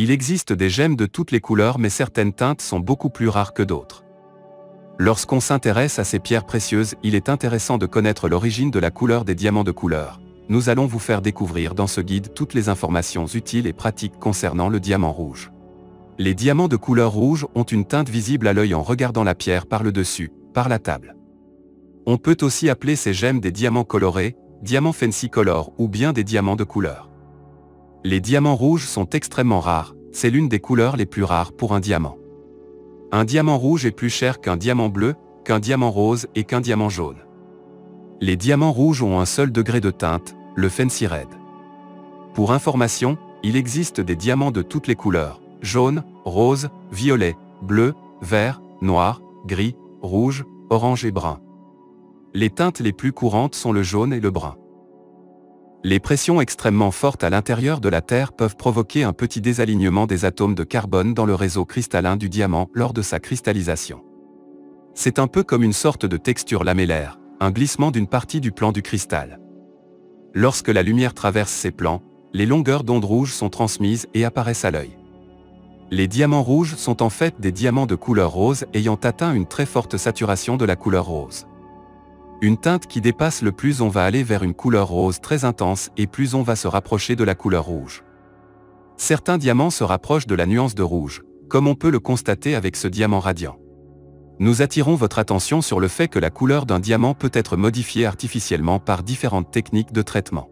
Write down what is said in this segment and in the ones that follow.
Il existe des gemmes de toutes les couleurs, mais certaines teintes sont beaucoup plus rares que d'autres. Lorsqu'on s'intéresse à ces pierres précieuses, il est intéressant de connaître l'origine de la couleur des diamants de couleur. Nous allons vous faire découvrir dans ce guide toutes les informations utiles et pratiques concernant le diamant rouge. Les diamants de couleur rouge ont une teinte visible à l'œil en regardant la pierre par le dessus, par la table. On peut aussi appeler ces gemmes des diamants colorés, diamants fancy color ou bien des diamants de couleur. Les diamants rouges sont extrêmement rares, c'est l'une des couleurs les plus rares pour un diamant. Un diamant rouge est plus cher qu'un diamant bleu, qu'un diamant rose et qu'un diamant jaune. Les diamants rouges ont un seul degré de teinte, le fancy red. Pour information, il existe des diamants de toutes les couleurs, jaune, rose, violet, bleu, vert, noir, gris, rouge, orange et brun. Les teintes les plus courantes sont le jaune et le brun. Les pressions extrêmement fortes à l'intérieur de la Terre peuvent provoquer un petit désalignement des atomes de carbone dans le réseau cristallin du diamant lors de sa cristallisation. C'est un peu comme une sorte de texture lamellaire, un glissement d'une partie du plan du cristal. Lorsque la lumière traverse ces plans, les longueurs d'onde rouges sont transmises et apparaissent à l'œil. Les diamants rouges sont en fait des diamants de couleur rose ayant atteint une très forte saturation de la couleur rose. Une teinte qui dépasse le plus on va aller vers une couleur rose très intense et plus on va se rapprocher de la couleur rouge. Certains diamants se rapprochent de la nuance de rouge, comme on peut le constater avec ce diamant radiant. Nous attirons votre attention sur le fait que la couleur d'un diamant peut être modifiée artificiellement par différentes techniques de traitement.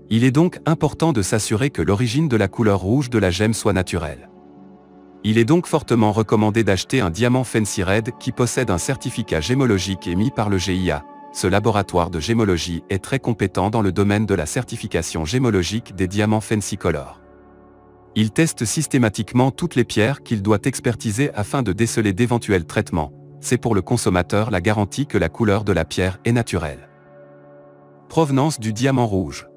Il est donc important de s'assurer que l'origine de la couleur rouge de la gemme soit naturelle. Il est donc fortement recommandé d'acheter un diamant Fancy Red qui possède un certificat gémologique émis par le GIA. Ce laboratoire de gémologie est très compétent dans le domaine de la certification gémologique des diamants Fancy Color. Il teste systématiquement toutes les pierres qu'il doit expertiser afin de déceler d'éventuels traitements. C'est pour le consommateur la garantie que la couleur de la pierre est naturelle. Provenance du diamant rouge.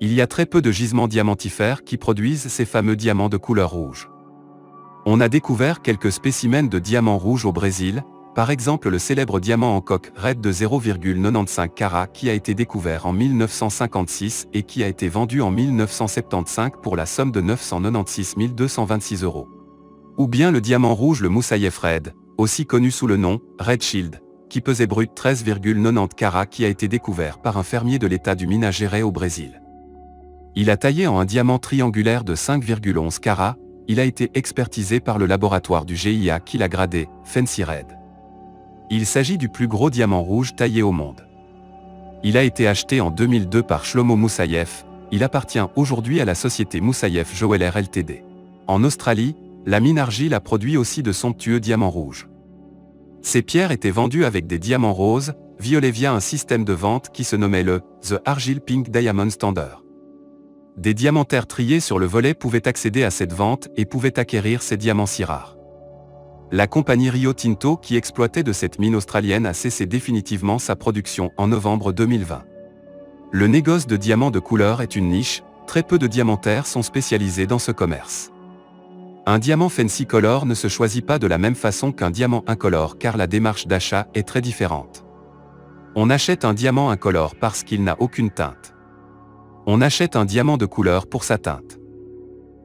Il y a très peu de gisements diamantifères qui produisent ces fameux diamants de couleur rouge. On a découvert quelques spécimens de diamants rouges au Brésil, par exemple le célèbre diamant en coque red de 0,95 carats qui a été découvert en 1956 et qui a été vendu en 1975 pour la somme de 996 226 €. Ou bien le diamant rouge le Moussaïef Red, aussi connu sous le nom Red Shield, qui pesait brut 13,90 carats qui a été découvert par un fermier de l'État du Minas Gerais au Brésil. Il a taillé en un diamant triangulaire de 5,11 carats. Il a été expertisé par le laboratoire du GIA qui l'a gradé Fancy Red. Il s'agit du plus gros diamant rouge taillé au monde. Il a été acheté en 2002 par Shlomo Moussaïef. Il appartient aujourd'hui à la société Moussaïef Joweller Ltd. En Australie, la mine Argile a produit aussi de somptueux diamants rouges. Ces pierres étaient vendues avec des diamants roses, violets via un système de vente qui se nommait le The Argile Pink Diamond Standard. Des diamantaires triés sur le volet pouvaient accéder à cette vente et pouvaient acquérir ces diamants si rares. La compagnie Rio Tinto qui exploitait de cette mine australienne a cessé définitivement sa production en novembre 2020. Le négoce de diamants de couleur est une niche, très peu de diamantaires sont spécialisés dans ce commerce. Un diamant Fancy Color ne se choisit pas de la même façon qu'un diamant incolore car la démarche d'achat est très différente. On achète un diamant incolore parce qu'il n'a aucune teinte. On achète un diamant de couleur pour sa teinte.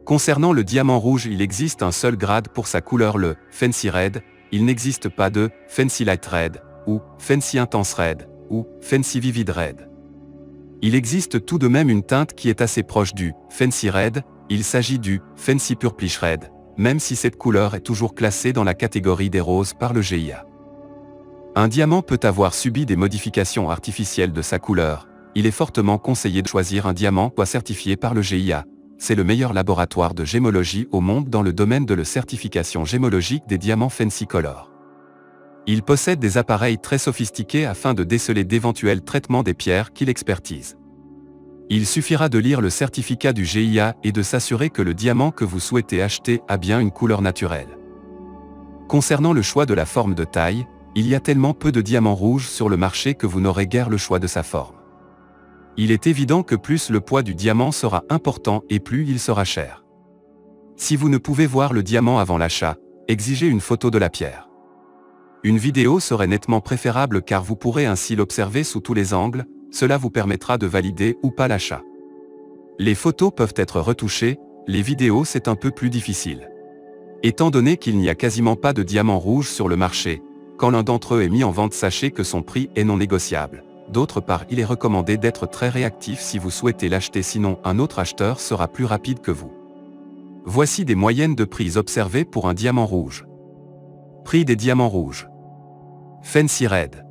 Concernant le diamant rouge, il existe un seul grade pour sa couleur, le Fancy Red. Il n'existe pas de Fancy Light Red, ou Fancy Intense Red, ou Fancy Vivid Red. Il existe tout de même une teinte qui est assez proche du Fancy Red, il s'agit du Fancy Purplish Red, même si cette couleur est toujours classée dans la catégorie des roses par le GIA. Un diamant peut avoir subi des modifications artificielles de sa couleur. Il est fortement conseillé de choisir un diamant certifié par le GIA. C'est le meilleur laboratoire de gémologie au monde dans le domaine de la certification gémologique des diamants Fancy Color. Il possède des appareils très sophistiqués afin de déceler d'éventuels traitements des pierres qu'il expertise. Il suffira de lire le certificat du GIA et de s'assurer que le diamant que vous souhaitez acheter a bien une couleur naturelle. Concernant le choix de la forme de taille, il y a tellement peu de diamants rouges sur le marché que vous n'aurez guère le choix de sa forme. Il est évident que plus le poids du diamant sera important et plus il sera cher. Si vous ne pouvez voir le diamant avant l'achat, exigez une photo de la pierre. Une vidéo serait nettement préférable car vous pourrez ainsi l'observer sous tous les angles, cela vous permettra de valider ou pas l'achat. Les photos peuvent être retouchées, Les vidéos c'est un peu plus difficile. Étant donné qu'il n'y a quasiment pas de diamants rouges sur le marché, quand l'un d'entre eux est mis en vente, sachez que son prix est non négociable. D'autre part, il est recommandé d'être très réactif si vous souhaitez l'acheter, sinon un autre acheteur sera plus rapide que vous. Voici des moyennes de prix observées pour un diamant rouge. Prix des diamants rouges. Fancy Red.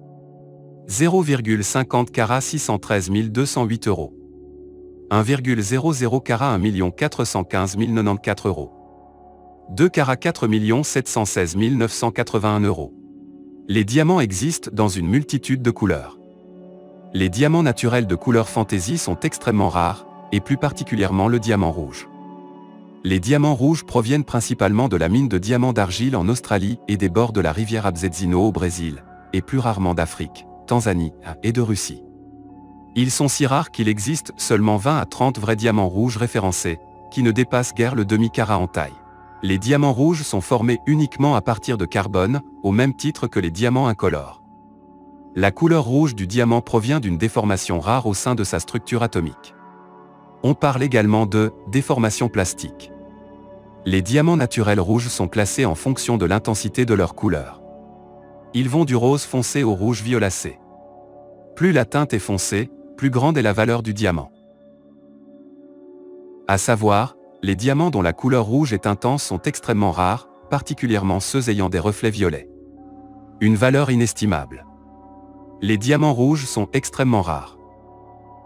0,50 carats 613 208 €. 1,00 carat 1 415 094 €. 2 carats 4 716 981 €. Les diamants existent dans une multitude de couleurs. Les diamants naturels de couleur fantaisie sont extrêmement rares, et plus particulièrement le diamant rouge. Les diamants rouges proviennent principalement de la mine de diamants d'argile en Australie et des bords de la rivière Abzezzino au Brésil, et plus rarement d'Afrique, Tanzanie et de Russie. Ils sont si rares qu'il existe seulement 20 à 30 vrais diamants rouges référencés, qui ne dépassent guère le demi-carat en taille. Les diamants rouges sont formés uniquement à partir de carbone, au même titre que les diamants incolores. La couleur rouge du diamant provient d'une déformation rare au sein de sa structure atomique. On parle également de déformation plastique. Les diamants naturels rouges sont classés en fonction de l'intensité de leur couleur. Ils vont du rose foncé au rouge violacé. Plus la teinte est foncée, plus grande est la valeur du diamant. À savoir, les diamants dont la couleur rouge est intense sont extrêmement rares, particulièrement ceux ayant des reflets violets. Une valeur inestimable. Les diamants rouges sont extrêmement rares.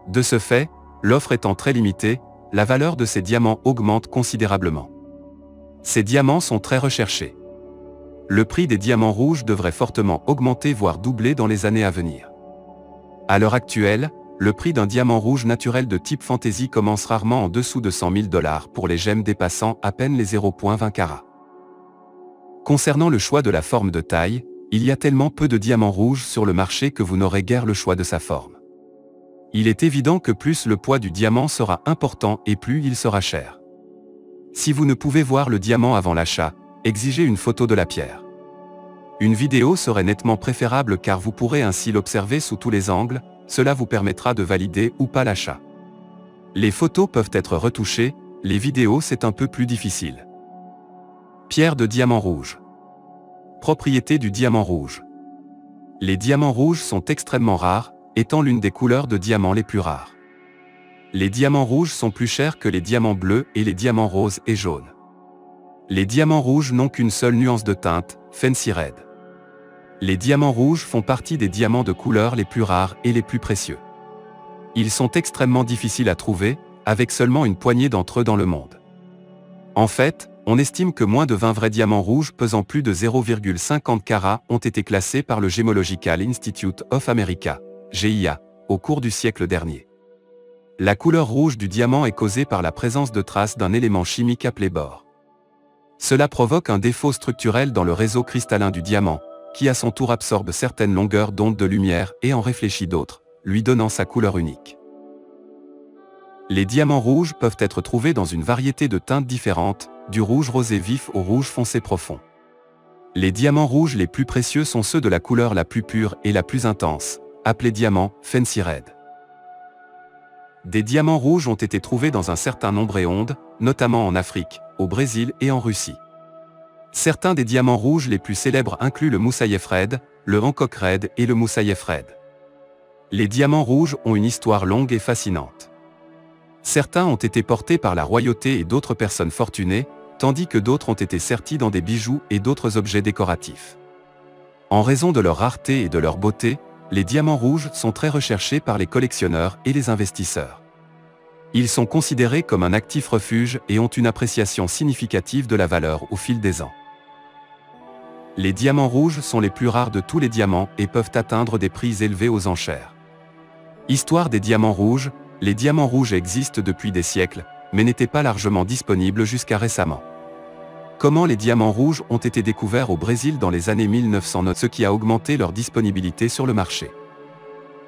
De ce fait, l'offre étant très limitée, la valeur de ces diamants augmente considérablement. Ces diamants sont très recherchés. Le prix des diamants rouges devrait fortement augmenter, voire doubler dans les années à venir. À l'heure actuelle, le prix d'un diamant rouge naturel de type fantasy commence rarement en dessous de 100 000 $ pour les gemmes dépassant à peine les 0,20 carats. Concernant le choix de la forme de taille, il y a tellement peu de diamants rouges sur le marché que vous n'aurez guère le choix de sa forme. Il est évident que plus le poids du diamant sera important et plus il sera cher. Si vous ne pouvez voir le diamant avant l'achat, exigez une photo de la pierre. Une vidéo serait nettement préférable car vous pourrez ainsi l'observer sous tous les angles, cela vous permettra de valider ou pas l'achat. Les photos peuvent être retouchées, les vidéos c'est un peu plus difficile. Pierre de diamant rouge. Propriété du diamant rouge. Les diamants rouges sont extrêmement rares, étant l'une des couleurs de diamants les plus rares. Les diamants rouges sont plus chers que les diamants bleus et les diamants roses et jaunes. Les diamants rouges n'ont qu'une seule nuance de teinte, Fancy Red. Les diamants rouges font partie des diamants de couleur les plus rares et les plus précieux. Ils sont extrêmement difficiles à trouver, avec seulement une poignée d'entre eux dans le monde. En fait, on estime que moins de 20 vrais diamants rouges pesant plus de 0,50 carats ont été classés par le Gemological Institute of America, GIA, au cours du siècle dernier. La couleur rouge du diamant est causée par la présence de traces d'un élément chimique appelé bore. Cela provoque un défaut structurel dans le réseau cristallin du diamant, qui à son tour absorbe certaines longueurs d'onde de lumière et en réfléchit d'autres, lui donnant sa couleur unique. Les diamants rouges peuvent être trouvés dans une variété de teintes différentes, du rouge rosé vif au rouge foncé profond. Les diamants rouges les plus précieux sont ceux de la couleur la plus pure et la plus intense, appelés diamants Fancy Red. Des diamants rouges ont été trouvés dans un certain nombre et ondes, notamment en Afrique, au Brésil et en Russie. Certains des diamants rouges les plus célèbres incluent le Moussaïef Red, le Hancock Red et le Moussaïef Red. Les diamants rouges ont une histoire longue et fascinante. Certains ont été portés par la royauté et d'autres personnes fortunées, tandis que d'autres ont été sertis dans des bijoux et d'autres objets décoratifs. En raison de leur rareté et de leur beauté, les diamants rouges sont très recherchés par les collectionneurs et les investisseurs. Ils sont considérés comme un actif refuge et ont une appréciation significative de la valeur au fil des ans. Les diamants rouges sont les plus rares de tous les diamants et peuvent atteindre des prix élevés aux enchères. Histoire des diamants rouges, les diamants rouges existent depuis des siècles, mais n'étaient pas largement disponibles jusqu'à récemment. Comment les diamants rouges ont été découverts au Brésil dans les années 1900, ce qui a augmenté leur disponibilité sur le marché.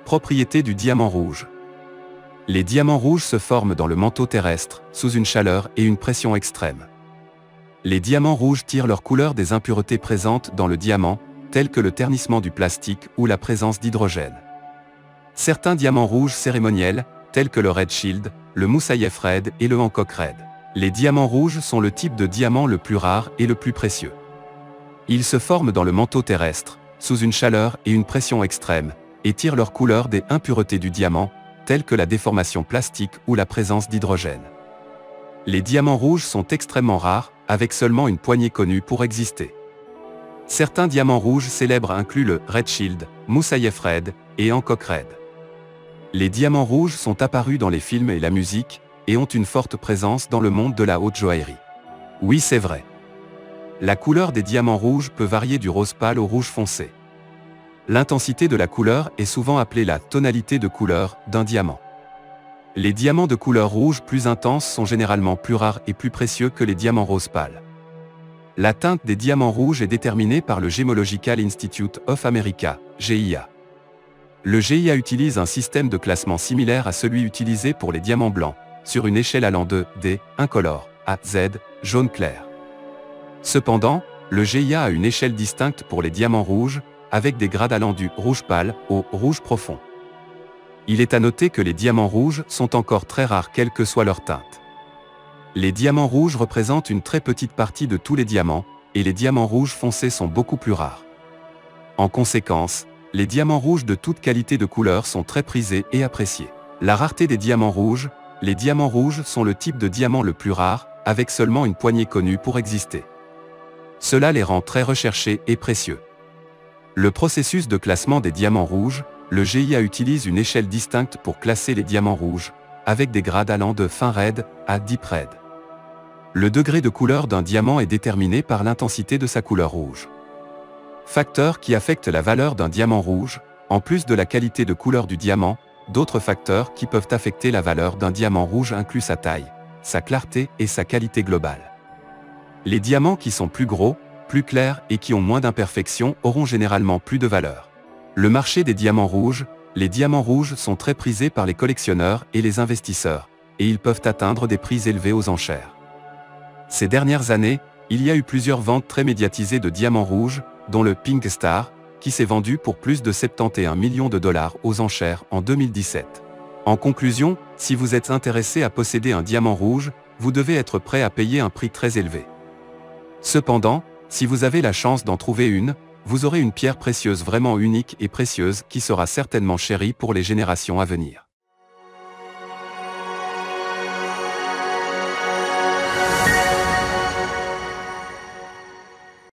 Propriété du diamant rouge. Les diamants rouges se forment dans le manteau terrestre, sous une chaleur et une pression extrême. Les diamants rouges tirent leur couleur des impuretés présentes dans le diamant, telles que le ternissement du plastique ou la présence d'hydrogène. Certains diamants rouges cérémoniels, tels que le Red Shield, le Moussaïef Red et le Hancock Red, Les diamants rouges sont le type de diamant le plus rare et le plus précieux. Ils se forment dans le manteau terrestre, sous une chaleur et une pression extrêmes, et tirent leur couleur des impuretés du diamant, telles que la déformation plastique ou la présence d'hydrogène. Les diamants rouges sont extrêmement rares, avec seulement une poignée connue pour exister. Certains diamants rouges célèbres incluent le Red Shield, Moussaïef Red et Hancock Red. Les diamants rouges sont apparus dans les films et la musique, et ont une forte présence dans le monde de la haute joaillerie. Oui, c'est vrai. La couleur des diamants rouges peut varier du rose pâle au rouge foncé. L'intensité de la couleur est souvent appelée la tonalité de couleur d'un diamant. Les diamants de couleur rouge plus intense sont généralement plus rares et plus précieux que les diamants rose pâle. La teinte des diamants rouges est déterminée par le Gemological Institute of America, GIA. Le GIA utilise un système de classement similaire à celui utilisé pour les diamants blancs, sur une échelle allant de D, incolore, à Z, jaune clair. Cependant, le GIA a une échelle distincte pour les diamants rouges, avec des grades allant du rouge pâle au rouge profond. Il est à noter que les diamants rouges sont encore très rares quelle que soit leur teinte. Les diamants rouges représentent une très petite partie de tous les diamants, et les diamants rouges foncés sont beaucoup plus rares. En conséquence, les diamants rouges de toute qualité de couleur sont très prisés et appréciés. La rareté des diamants rouges, les diamants rouges sont le type de diamant le plus rare, avec seulement une poignée connue pour exister. Cela les rend très recherchés et précieux. Le processus de classement des diamants rouges, le GIA utilise une échelle distincte pour classer les diamants rouges, avec des grades allant de fin raide à deep red. Le degré de couleur d'un diamant est déterminé par l'intensité de sa couleur rouge. Facteurs qui affectent la valeur d'un diamant rouge, en plus de la qualité de couleur du diamant, d'autres facteurs qui peuvent affecter la valeur d'un diamant rouge incluent sa taille, sa clarté et sa qualité globale. Les diamants qui sont plus gros, plus clairs et qui ont moins d'imperfections auront généralement plus de valeur. Le marché des diamants rouges, les diamants rouges sont très prisés par les collectionneurs et les investisseurs, et ils peuvent atteindre des prix élevés aux enchères. Ces dernières années, il y a eu plusieurs ventes très médiatisées de diamants rouges, dont le Pink Star, qui s'est vendu pour plus de 71 millions de dollars aux enchères en 2017. En conclusion, si vous êtes intéressé à posséder un diamant rouge, vous devez être prêt à payer un prix très élevé. Cependant, si vous avez la chance d'en trouver une, vous aurez une pierre précieuse vraiment unique et précieuse qui sera certainement chérie pour les générations à venir.